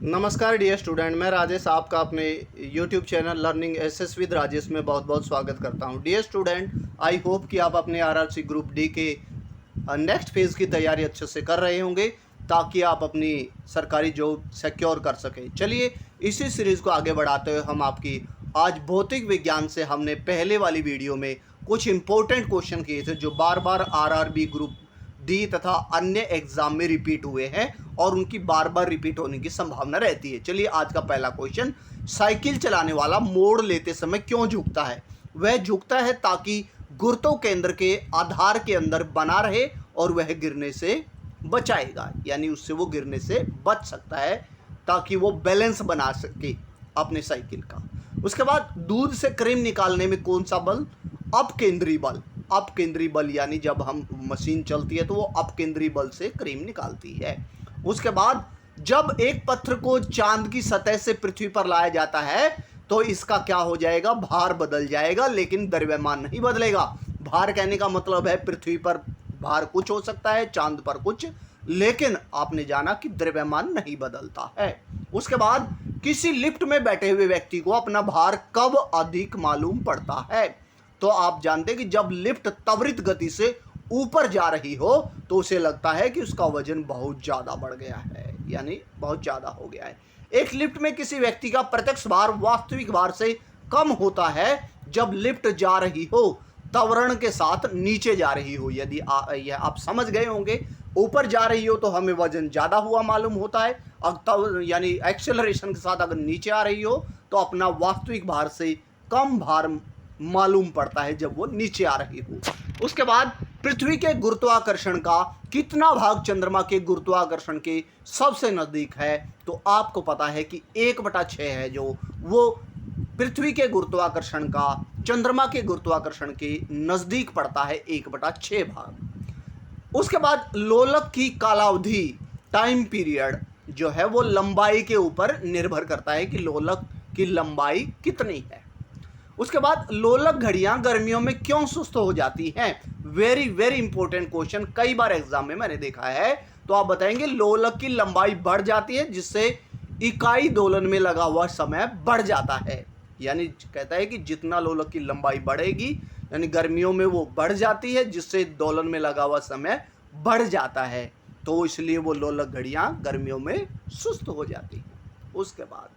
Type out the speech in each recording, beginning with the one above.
नमस्कार dear student, मैं राजेश आपका अपने YouTube channel learning SS with Rajesh में बहुत बहुत स्वागत करता हूं। डियर स्टूडेंट, आई होप कि आप अपने आरआरसी ग्रुप डी के नेक्स्ट फेज़ की तैयारी अच्छे से कर रहे होंगे ताकि आप अपनी सरकारी जॉब सिक्योर कर सकें। चलिए इसी सीरीज़ को आगे बढ़ाते हुए हम आपकी आज भौतिक विज्ञान से हमने पहले वाली वीडियो में कुछ इंपॉर्टेंट क्वेश्चन किए थे जो बार बार आरआरबी ग्रुप डी तथा अन्य एग्जाम में रिपीट हुए हैं और उनकी बार बार रिपीट होने की संभावना रहती है। चलिए आज का पहला क्वेश्चन, साइकिल चलाने वाला मोड़ लेते समय क्यों झुकता है? वह झुकता है ताकि गुरुत्व केंद्र के आधार के अंदर बना रहे और वह गिरने से बचाएगा, यानी उससे वो गिरने से बच सकता है ताकि वो बैलेंस बना सके अपने साइकिल का। उसके बाद दूध से क्रीम निकालने में कौन सा बल? अपकेंद्री बल। अपकेंद्री बल यानी जब हम मशीन चलती है तो वो अपकेंद्री बल से क्रीम निकालती है। उसके बाद जब एक पत्थर को चांद की सतह से पृथ्वी पर लाया जाता है तो इसका क्या हो जाएगा? भार बदल जाएगा, लेकिन द्रव्यमान नहीं बदलेगा। भार कहने का मतलब है पृथ्वी पर भार कुछ हो सकता है, चांद पर कुछ, लेकिन आपने जाना कि द्रव्यमान नहीं बदलता है। उसके बाद किसी लिफ्ट में बैठे हुए व्यक्ति को अपना भार कब अधिक मालूम पड़ता है? तो आप जानते हैं कि जब लिफ्ट त्वरित गति से ऊपर जा रही हो तो उसे लगता है कि उसका वजन बहुत ज़्यादा बढ़ गया है, यानी बहुत ज़्यादा हो गया है। एक लिफ्ट में किसी व्यक्ति का प्रत्यक्ष भार वास्तविक भार से कम होता है जब लिफ्ट जा रही हो त्वरण के साथ नीचे जा रही हो। यदि यह आप समझ गए होंगे, ऊपर जा रही हो तो हमें वजन ज़्यादा हुआ मालूम होता है, और यानी एक्सेलरेशन के साथ अगर नीचे आ रही हो तो अपना वास्तविक भार से कम भार मालूम पड़ता है जब वो नीचे आ रही हो। उसके बाद पृथ्वी के गुरुत्वाकर्षण का कितना भाग चंद्रमा के गुरुत्वाकर्षण के सबसे नज़दीक है? तो आपको पता है कि 1/6 है जो वो पृथ्वी के गुरुत्वाकर्षण का चंद्रमा के गुरुत्वाकर्षण के नज़दीक पड़ता है, 1/6 भाग। उसके बाद लोलक की कालावधि, टाइम पीरियड जो है वो लंबाई के ऊपर निर्भर करता है कि लोलक की लंबाई कितनी है। उसके बाद लोलक घड़ियां गर्मियों में क्यों सुस्त हो जाती हैं? वेरी वेरी इंपॉर्टेंट क्वेश्चन, कई बार एग्जाम में मैंने देखा है। तो आप बताएंगे लोलक की लंबाई बढ़ जाती है जिससे इकाई दोलन में लगा हुआ समय बढ़ जाता है, यानी कहता है कि जितना लोलक की लंबाई बढ़ेगी यानी गर्मियों में वो बढ़ जाती है जिससे दोलन में लगा हुआ समय बढ़ जाता है, तो इसलिए वो लोलक घड़ियां गर्मियों में सुस्त हो जाती हैं। उसके बाद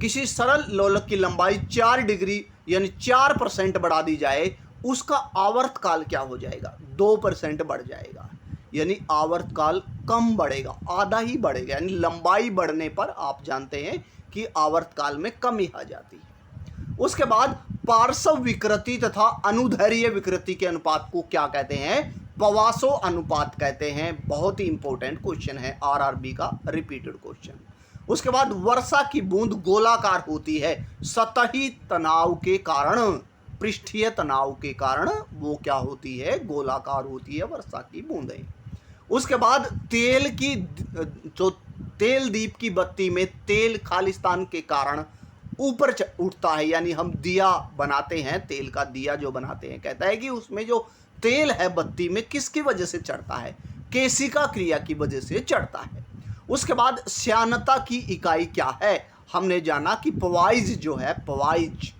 किसी सरल लोलक की लंबाई 4 डिग्री यानी 4% बढ़ा दी जाए, उसका आवर्तकाल क्या हो जाएगा? 2% बढ़ जाएगा, यानी आवर्तकाल कम बढ़ेगा, आधा ही बढ़ेगा, यानी लंबाई बढ़ने पर आप जानते हैं कि आवर्तकाल में कमी आ जाती है। उसके बाद पार्श्व विकृति तथा अनुदैर्ध्य विकृति के अनुपात को क्या कहते हैं? पवासो अनुपात कहते हैं। बहुत ही इंपॉर्टेंट क्वेश्चन है, आरआरबी का रिपीटेड क्वेश्चन। उसके बाद वर्षा की बूंद गोलाकार होती है सतही तनाव के कारण, पृष्ठीय तनाव के कारण वो क्या होती है? गोलाकार होती है वर्षा की बूंदें। उसके बाद तेल की जो तेल दीप की बत्ती में तेल खालिस्तान के कारण ऊपर उठता है, यानी हम दिया बनाते हैं, तेल का दिया जो बनाते हैं, कहता है कि उसमें जो तेल है बत्ती में किसकी वजह से चढ़ता है? केशिका क्रिया की वजह से चढ़ता है। उसके बाद श्यानता की इकाई क्या है? हमने जाना कि पवाइज जो है, पवाइज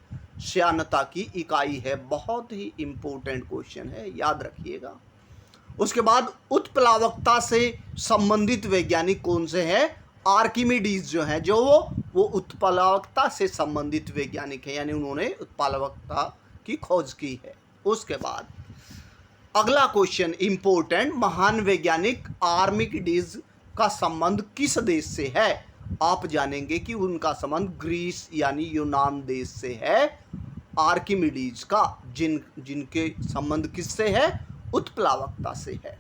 श्यानता की इकाई है। बहुत ही इंपॉर्टेंट क्वेश्चन है, याद रखिएगा। उसके बाद उत्प्लावकता से संबंधित वैज्ञानिक कौन से हैं? आर्किमिडीज जो है, जो वो उत्प्लावकता से संबंधित वैज्ञानिक है, यानी उन्होंने उत्प्लावकता की खोज की है। उसके बाद अगला क्वेश्चन इंपॉर्टेंट, महान वैज्ञानिक आर्किमिडीज का संबंध किस देश से है? आप जानेंगे कि उनका संबंध ग्रीस यानी यूनान देश से है, आर्किमिडीज का, जिनके संबंध किससे है? उत्प्लावकता से है।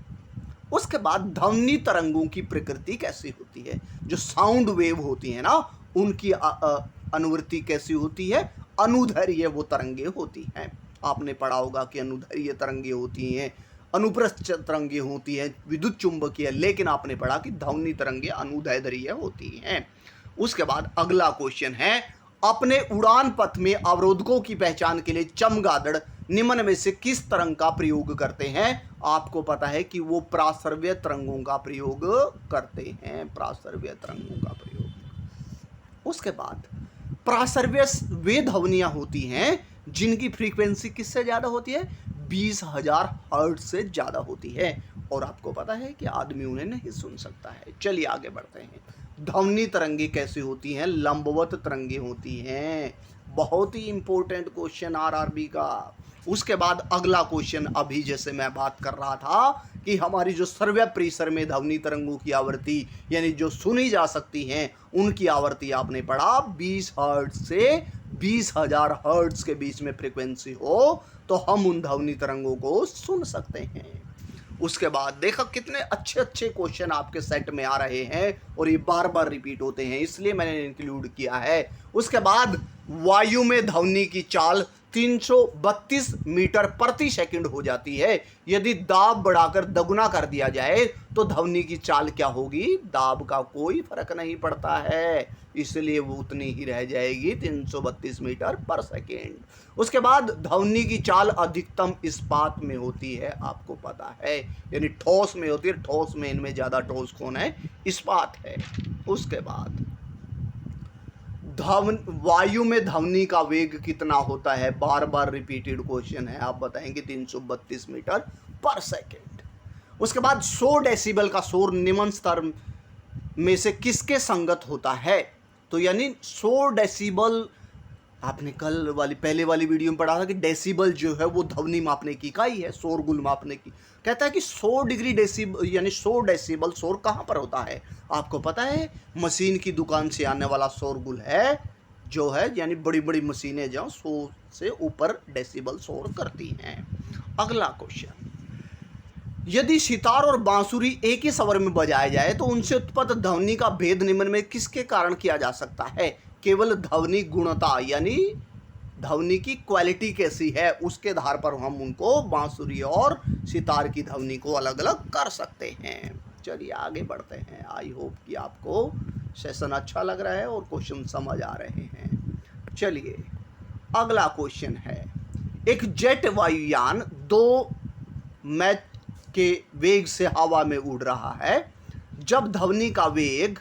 उसके बाद ध्वनि तरंगों की प्रकृति कैसी होती है? जो साउंड वेव होती है ना, उनकी अनुवृत्ति कैसी होती है? अनुदैर्ध्य वो तरंगे होती हैं। आपने पढ़ा होगा कि अनुदैर्ध्य तरंगे होती हैं, अनुप्रस्थ तरंगे होती हैं, विद्युत चुंबकीय, लेकिन आपने पढ़ा कि ध्वनि तरंगे अनुदैर्ध्य होती हैं। उसके बाद अगला क्वेश्चन है, अपने उड़ान पथ में अवरोधकों की पहचान के लिए चमगादड़ निम्न में से किस तरंग का प्रयोग करते हैं? आपको पता है कि वो प्रासर्व्य तरंगों का प्रयोग करते हैं, प्रासर्व्य तरंगों का प्रयोग। उसके बाद प्रासर्व्य वे ध्वनियां होती हैं जिनकी फ्रीक्वेंसी किससे ज़्यादा होती है, 20,000 हर्ट्ज से ज़्यादा होती है, और आपको पता है कि आदमी उन्हें नहीं सुन सकता है। चलिए आगे बढ़ते हैं। ध्वनि तरंगे कैसे होती हैं, लंबवत तरंगे होती हैं। बहुत ही इंपॉर्टेंट क्वेश्चन आरआरबी का। उसके बाद अगला क्वेश्चन, अभी जैसे मैं बात कर रहा था कि हमारी जो सर्व्य परिसर में ध्वनि तरंगों की आवृत्ति यानी जो सुनी जा सकती हैं उनकी आवृत्ति आपने पढ़ा 20 हर्ट्ज से 20,000 हर्ट्ज के बीच में फ्रीक्वेंसी हो तो हम उन ध्वनि तरंगों को सुन सकते हैं। उसके बाद देखा कितने अच्छे अच्छे क्वेश्चन आपके सेट में आ रहे हैं और ये बार बार रिपीट होते हैं, इसलिए मैंने इंक्लूड किया है। उसके बाद वायु में ध्वनि की चाल 332 मीटर प्रति सेकंड हो जाती है। यदि दाब बढ़ाकर दोगुना कर दिया जाए तो ध्वनि की चाल क्या होगी, दाब का कोई फर्क नहीं पड़ता है, इसलिए वो उतनी ही रह जाएगी 332 मीटर पर सेकंड। उसके बाद ध्वनि की चाल अधिकतम इस्पात में होती है, आपको पता है, यानी ठोस में होती है। ठोस में इनमें ज्यादा ठोस कौन है, इस्पात है। उसके बाद वायु में ध्वनि का वेग कितना होता है, बार बार रिपीटेड क्वेश्चन है, आप बताएंगे 332 मीटर पर सेकंड। उसके बाद 100 डेसिबल का शोर निम्न स्तर में से किसके संगत होता है, तो यानी 100 डेसिबल, आपने कल वाली पहले वाली वीडियो में पढ़ा था कि डेसिबल जो है वो ध्वनि मापने की इकाई है, शोरगुल मापने की। कहता है कि 100 डिग्री डेसिबल यानी 100 डेसिबल शोर कहाँ पर होता है, आपको पता है, मशीन की दुकान से आने वाला शोरगुल है जो है, यानी बड़ी बड़ी मशीनें जो 100 से ऊपर डेसिबल शोर करती हैं। अगला क्वेश्चन, यदि सितार और बांसुरी एक ही स्वर में बजाया जाए तो उनसे उत्पन्न ध्वनि का भेद निम्न में किसके कारण किया जा सकता है, केवल ध्वनि गुणता यानी ध्वनि की क्वालिटी कैसी है उसके आधार पर हम उनको बांसुरी और सितार की ध्वनि को अलग अलग कर सकते हैं। चलिए आगे बढ़ते हैं। आई होप कि आपको सेशन अच्छा लग रहा है और क्वेश्चन समझ आ रहे हैं। चलिए अगला क्वेश्चन है, एक जेट वायुयान 2 मैच के वेग से हवा में उड़ रहा है। जब ध्वनि का वेग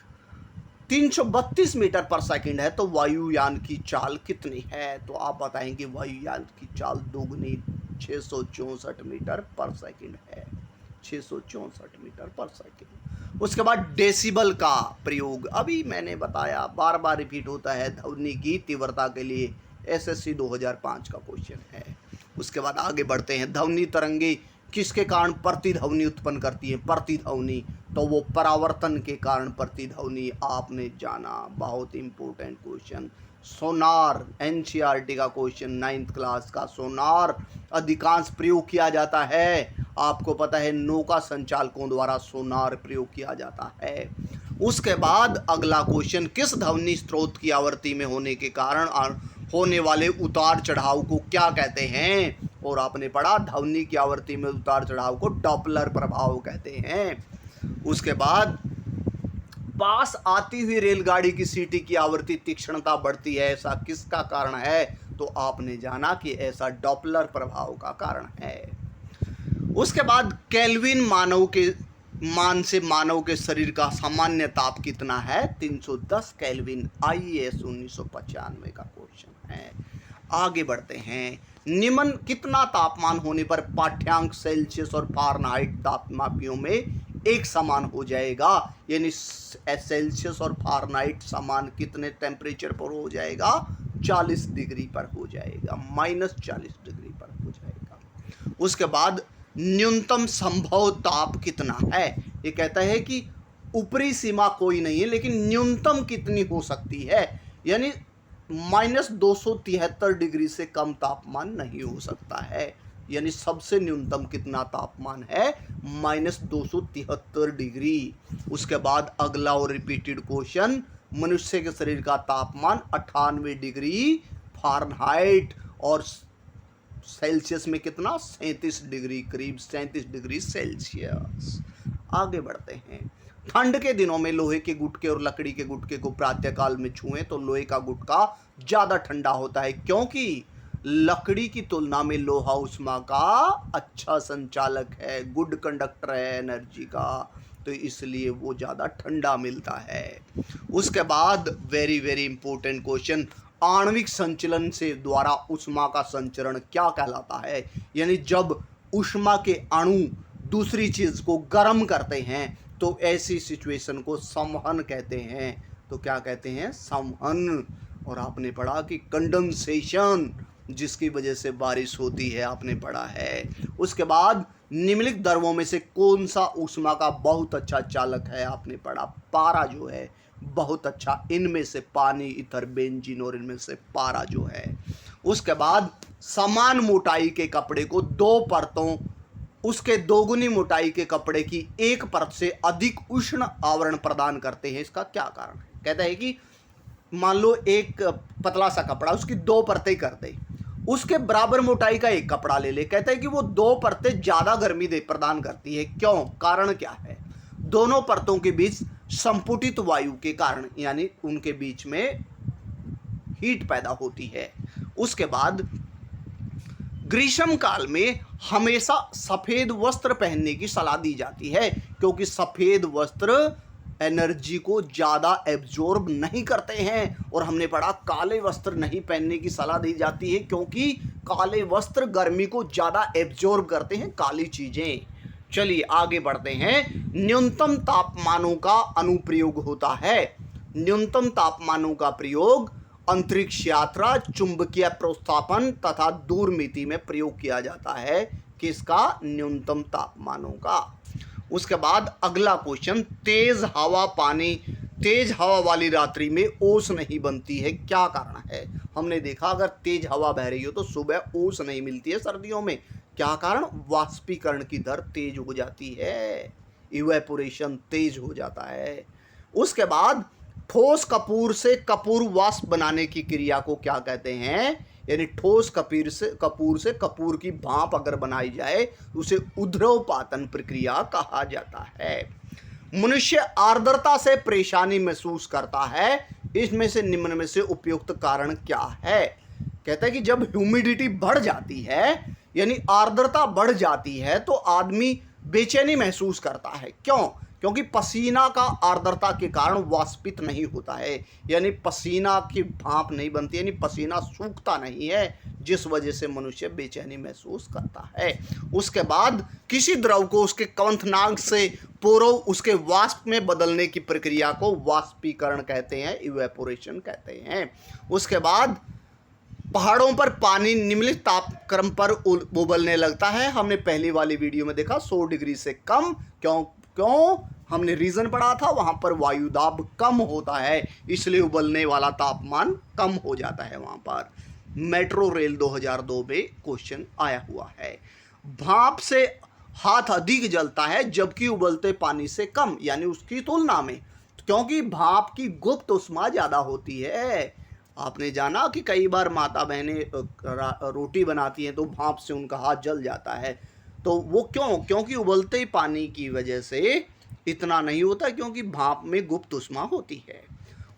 332 मीटर पर सेकंड है तो वायुयान की चाल कितनी है, तो आप बताएंगे वायुयान की चाल दोगुनी 664 मीटर पर सेकंड है, 664 मीटर पर सेकंड। उसके बाद डेसिबल का प्रयोग, अभी मैंने बताया, बार बार रिपीट होता है, ध्वनि की तीव्रता के लिए एसएससी 2005 का क्वेश्चन है। उसके बाद आगे बढ़ते हैं, ध्वनि तरंगे किसके कारण प्रतिध्वनि उत्पन्न करती है, प्रतिध्वनि, तो वो परावर्तन के कारण प्रतिध्वनि, आपने जाना, बहुत इंपॉर्टेंट क्वेश्चन। सोनार, एनसीईआरटी का क्वेश्चन, 9th क्लास का। सोनार अधिकांश प्रयोग किया जाता है, आपको पता है, नौका संचालकों द्वारा सोनार प्रयोग किया जाता है। उसके बाद अगला क्वेश्चन, किस ध्वनि स्रोत की आवृत्ति में होने के कारण होने वाले उतार चढ़ाव को क्या कहते हैं, और आपने पढ़ा ध्वनि की आवृत्ति में उतार चढ़ाव को डॉपलर प्रभाव कहते हैं। उसके बाद पास आती हुई रेलगाड़ी की सीटी की आवृत्ति तीक्ष्णता बढ़ती है, ऐसा किसका कारण है, तो आपने जाना कि ऐसा डॉपलर प्रभाव का कारण है। उसके बाद केल्विन मानव के मान से मानव के शरीर का सामान्य ताप कितना है, 310 केल्विन, आईएएस 1995 का क्वेश्चन है। आगे बढ़ते हैं, निम्न कितना तापमान होने पर पाठ्यांक सेल्सियस और फारेनहाइट तापमापियों में एक समान हो जाएगा, यानी सेल्सियस और फारेनहाइट समान कितने टेम्परेचर पर हो जाएगा, 40 डिग्री पर हो जाएगा, -40 डिग्री पर हो जाएगा। उसके बाद न्यूनतम संभव ताप कितना है, ये कहता है कि ऊपरी सीमा कोई नहीं है लेकिन न्यूनतम कितनी हो सकती है, यानी -273 डिग्री से कम तापमान नहीं हो सकता है, यानी सबसे न्यूनतम कितना तापमान है, -273 डिग्री। उसके बाद अगला और रिपीटेड क्वेश्चन, मनुष्य के शरीर का तापमान 98 डिग्री फारेनहाइट और सेल्सियस में कितना, 37 डिग्री, करीब 37 डिग्री सेल्सियस। आगे बढ़ते हैं, ठंड के दिनों में लोहे के गुटके और लकड़ी के गुटके को प्रातःकाल में छुएं तो लोहे का गुटका ज़्यादा ठंडा होता है, क्योंकि लकड़ी की तुलना में लोहा ऊष्मा का अच्छा संचालक है, गुड कंडक्टर है एनर्जी का, तो इसलिए वो ज़्यादा ठंडा मिलता है। उसके बाद वेरी वेरी इंपॉर्टेंट क्वेश्चन, आणविक संचलन से द्वारा ऊष्मा का संचरण क्या कहलाता है? यानी जब ऊष्मा के अणु दूसरी चीज़ को गर्म करते हैं तो ऐसी सिचुएशन को संवहन कहते हैं। तो क्या कहते हैं? संवहन। और आपने पढ़ा कि कंडेंसेशन, जिसकी वजह से बारिश होती है, आपने पढ़ा है। उसके बाद निम्नलिखित द्रवों में से कौन सा ऊष्मा का बहुत अच्छा चालक है? आपने पढ़ा पारा जो है बहुत अच्छा, इनमें से पानी, ईथर, बेंजीन और इनमें से पारा जो है। उसके बाद समान मोटाई के कपड़े को दो परतों, उसके दोगुनी मोटाई के कपड़े की एक परत से अधिक उष्ण आवरण प्रदान करते हैं, इसका क्या कारण है? कहता है कि मान लो एक पतला सा कपड़ा, उसकी दो परतें कर दे, उसके बराबर मोटाई का एक कपड़ा ले ले, कहता है कि वो दो परतें ज्यादा गर्मी दे प्रदान करती है। क्यों? कारण क्या है? दोनों परतों के बीच संपुटित वायु के कारण, यानी उनके बीच में हीट पैदा होती है। उसके बाद ग्रीष्म काल में हमेशा सफेद वस्त्र पहनने की सलाह दी जाती है, क्योंकि सफेद वस्त्र एनर्जी को ज़्यादा एब्जॉर्ब नहीं करते हैं। और हमने पढ़ा काले वस्त्र नहीं पहनने की सलाह दी जाती है, क्योंकि काले वस्त्र गर्मी को ज़्यादा एब्जॉर्ब करते हैं, काली चीज़ें। चलिए आगे बढ़ते हैं। न्यूनतम तापमानों का अनुप्रयोग होता है। न्यूनतम तापमानों का प्रयोग अंतरिक्ष यात्रा, चुंबकीय प्रोत्स्थापन तथा दूरमिति में प्रयोग किया जाता है। किसका? न्यूनतम तापमानों का। उसके बाद अगला क्वेश्चन, तेज हवा पानी, तेज हवा वाली रात्रि में ओस नहीं बनती है, क्या कारण है? हमने देखा अगर तेज हवा बह रही हो तो सुबह ओस नहीं मिलती है सर्दियों में। क्या कारण? वाष्पीकरण की दर तेज हो जाती है, इवेपोरेशन तेज हो जाता है। उसके बाद ठोस कपूर से कपूर वाष्प बनाने की क्रिया को क्या कहते हैं? यानी ठोस कपूर से कपूर की भाप अगर बनाई जाए उसे ऊर्ध्वपातन प्रक्रिया कहा जाता है। मनुष्य आर्द्रता से परेशानी महसूस करता है, इसमें से निम्न में से उपयुक्त कारण क्या है? कहता है कि जब ह्यूमिडिटी बढ़ जाती है, यानी आर्द्रता बढ़ जाती है, तो आदमी बेचैनी महसूस करता है। क्यों? क्योंकि पसीना का आर्द्रता के कारण वाष्पित नहीं होता है, यानी पसीना की भाप नहीं बनती, यानी पसीना सूखता नहीं है, जिस वजह से मनुष्य बेचैनी महसूस करता है। उसके बाद किसी द्रव को उसके क्वथनांक से पोरों उसके वाष्प में बदलने की प्रक्रिया को वाष्पीकरण कहते हैं, इवेपोरेशन कहते हैं। उसके बाद पहाड़ों पर पानी निम्नलिखित तापक्रम पर उबलने लगता है। हमने पहली वाली वीडियो में देखा 100 डिग्री से कम। क्यों? हमने रीजन पढ़ा था, वहां पर वायु दाब कम होता है, इसलिए उबलने वाला तापमान कम हो जाता है वहां पर। मेट्रो रेल 2002 में क्वेश्चन आया हुआ है। भाप से हाथ अधिक जलता है जबकि उबलते पानी से कम, यानी उसकी तुलना में, क्योंकि भाप की गुप्त ऊष्मा ज्यादा होती है। आपने जाना कि कई बार माता बहनें रोटी बनाती हैं तो भाप से उनका हाथ जल जाता है, तो वो क्यों? क्योंकि उबलते पानी की वजह से इतना नहीं होता, क्योंकि भाप में गुप्त ऊष्मा होती है।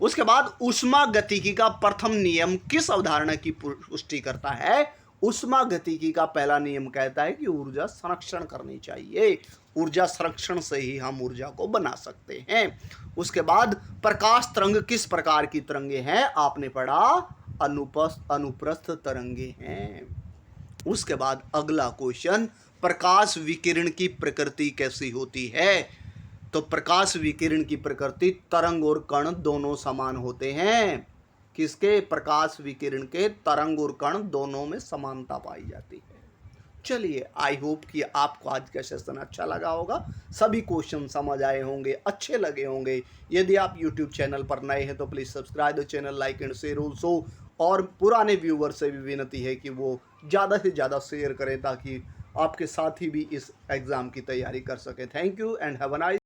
उसके बाद ऊष्मागतिकी का प्रथम नियम किस अवधारणा की पुष्टि करता है? ऊष्मागतिकी का पहला नियम कहता है कि ऊर्जा संरक्षण करनी चाहिए, ऊर्जा संरक्षण से ही हम ऊर्जा को बना सकते हैं। उसके बाद प्रकाश तरंग किस प्रकार की तरंगे हैं? आपने पढ़ा अनुप्रस्थ तरंगे हैं। उसके बाद अगला क्वेश्चन, प्रकाश विकिरण की प्रकृति कैसी होती है? तो प्रकाश विकिरण की प्रकृति तरंग और कण दोनों समान होते हैं। किसके? प्रकाश विकिरण के तरंग और कण दोनों में समानता पाई जाती है। चलिए, आई होप कि आपको आज का सेशन अच्छा लगा होगा, सभी क्वेश्चन समझ आए होंगे, अच्छे लगे होंगे। यदि आप यूट्यूब चैनल पर नए हैं तो please subscribe the channel, like and share also. और पुराने व्यूवर से भी विनती है कि वो ज़्यादा से ज़्यादा शेयर करें ताकि आपके साथी भी इस एग्ज़ाम की तैयारी कर सके। Thank you and have a nice